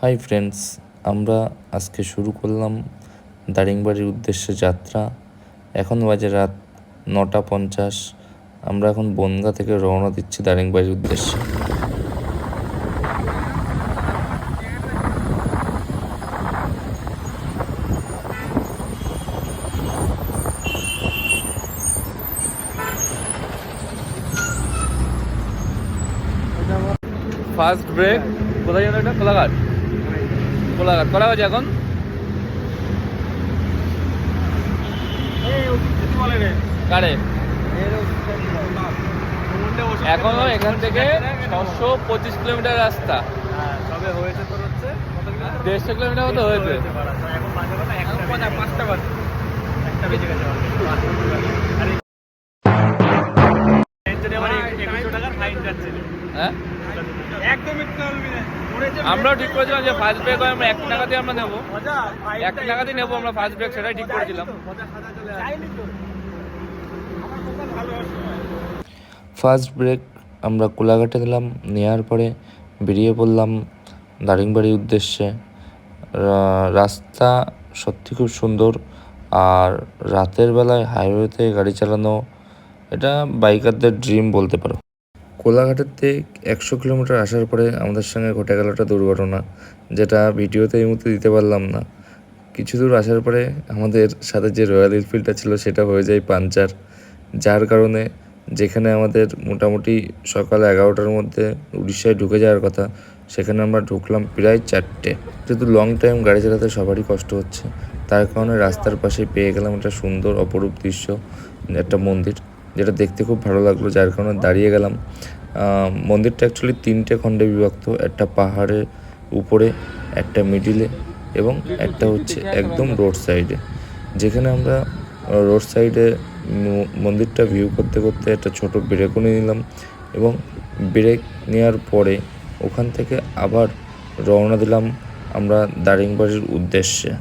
Hi friends, আমরা আজকে শুরু করলাম দারিংবাড়ির উদ্দেশ্যে যাত্রা। এখন বাজে রাত 9:50। আমরা এখন বনগাঁ থেকে রওনা দিচ্ছি দারিংবাড়ির উদ্দেশ্যে। ফার্স্ট ব্রেক কোথায় যেন? এটা কোলাঘাট। কটা বাজে এখন? কারে এখনো এখান থেকে 625 কিলোমিটার রাস্তা। 150 কিলোমিটার মতো হয়েছে। হ্যাঁ, আমরাও ঠিক করেছিলাম যে ফার্স্ট ব্রেক আমরা 1 টাকাতে আমরা নেবো, 1 টাকাতেই নেবো আমরা ফার্স্ট ব্রেক, সেটাই ঠিক করেছিলাম। ফার্স্ট ব্রেক আমরা কোলাঘাটে দিলাম, নেওয়ার পরে বেরিয়ে পড়লাম দারিংবাড়ির উদ্দেশ্যে। রাস্তা সত্যি খুব সুন্দর, আর রাতের বেলায় হাইওয়েতে গাড়ি চালানো এটা বাইকারদের ড্রিম বলতে পারো। কোলাঘাটের থেকে 100 কিলোমিটার আসার পরে আমাদের সঙ্গে ঘটে গেল একটা দুর্ঘটনা, যেটা ভিডিওতে এই মুহূর্তে দিতে পারলাম না। কিছু দূর আসার পরে আমাদের সাথে যে রয়্যাল এনফিল্ডটা ছিল সেটা হয়ে যায় পাংচার, যার কারণে যেখানে আমাদের মোটামুটি সকাল 11টার মধ্যে উড়িষ্যায় ঢুকে যাওয়ার কথা, সেখানে আমরা ঢুকলাম প্রায় 4টে। যেহেতু লং টাইম গাড়ি চালাতে সবারই কষ্ট হচ্ছে, তার কারণে রাস্তার পাশে পেয়ে গেলাম একটা সুন্দর অপরূপ দৃশ্য, একটা মন্দির, যেটা দেখতে খুব ভালো লাগলো, যার কারণে দাঁড়িয়ে গেলাম। মন্দিরটা অ্যাকচুয়ালি 3টে খণ্ডে বিভক্ত, একটা পাহাড়ের উপরে, একটা মিডিলে এবং একটা হচ্ছে একদম রোড সাইডে। যেখানে আমরা রোড সাইডে মন্দিরটা ভিউ করতে করতে একটা ছোট ব্রেকও নিয়ে নিলাম, এবং ব্রেক নেওয়ার পরে ওখান থেকে আবার রওনা দিলাম আমরা দারিংবাড়ির উদ্দেশ্যে।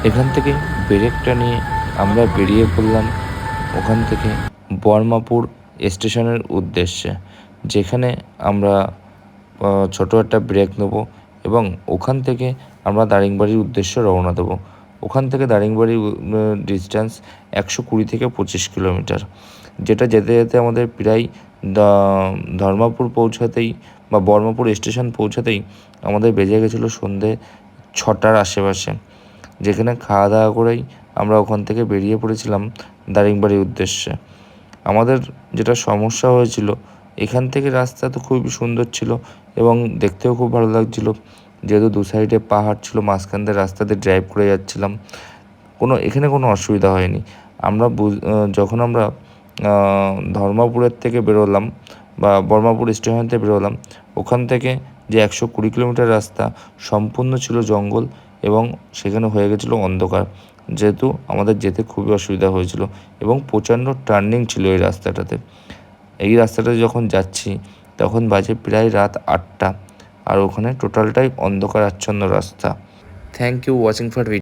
এখান থেকে ব্রেকটা নিয়ে আমরা বেরিয়ে পড়লাম ওখান থেকে বর্মাপুর স্টেশনের উদ্দেশ্যে, যেখানে আমরা ছোট একটা ব্রেক নেব এবং ওখান থেকে আমরা দারিংবাড়ির উদ্দেশ্যে রওনা দেবো। ওখান থেকে দারিংবাড়ির ডিস্টেন্স 120 থেকে 25 কিলোমিটার, যেটা যেতে যেতে আমাদের প্রায় ধর্মাপুর পৌঁছাতেই বা বর্মাপুর স্টেশন পৌঁছাতেই আমাদের বেজে গেছিলো সন্ধে 6টার আশেপাশে। যেখানে খাওয়া দাওয়া করেই আমরা ওখান থেকে বেরিয়ে পড়েছিলাম দারিংবাড়ির উদ্দেশ্যে। আমাদের যেটা সমস্যা হয়েছিল, এখান থেকে রাস্তা তো খুবই সুন্দর ছিল এবং দেখতেও খুব ভালো লাগছিল, যেহেতু দু সাইডে পাহাড় ছিল, মাঝখান দিয়ে রাস্তা দিয়ে ড্রাইভ করে যাচ্ছিলাম, এখানে কোনো অসুবিধা হয়নি। যখন আমরা ধর্মপুরের থেকে বেরোলাম বা বর্মাপুর স্টেশন থেকে বেরোলাম, ওখান থেকে যে 120 কিলোমিটার রাস্তা সম্পূর্ণ ছিল জঙ্গল, এবং সেখানে হয়ে গেছিলো অন্ধকার, যেহেতু আমাদের যেতে খুবই অসুবিধা হয়েছিল এবং প্রচণ্ড টার্নিং ছিল এই রাস্তাটাতে। এই রাস্তাটাতে যখন যাচ্ছি তখন বাজে প্রায় রাত 8টা, আর ওখানে টোটালটাই অন্ধকার আচ্ছন্ন রাস্তা। Thank you watching for video.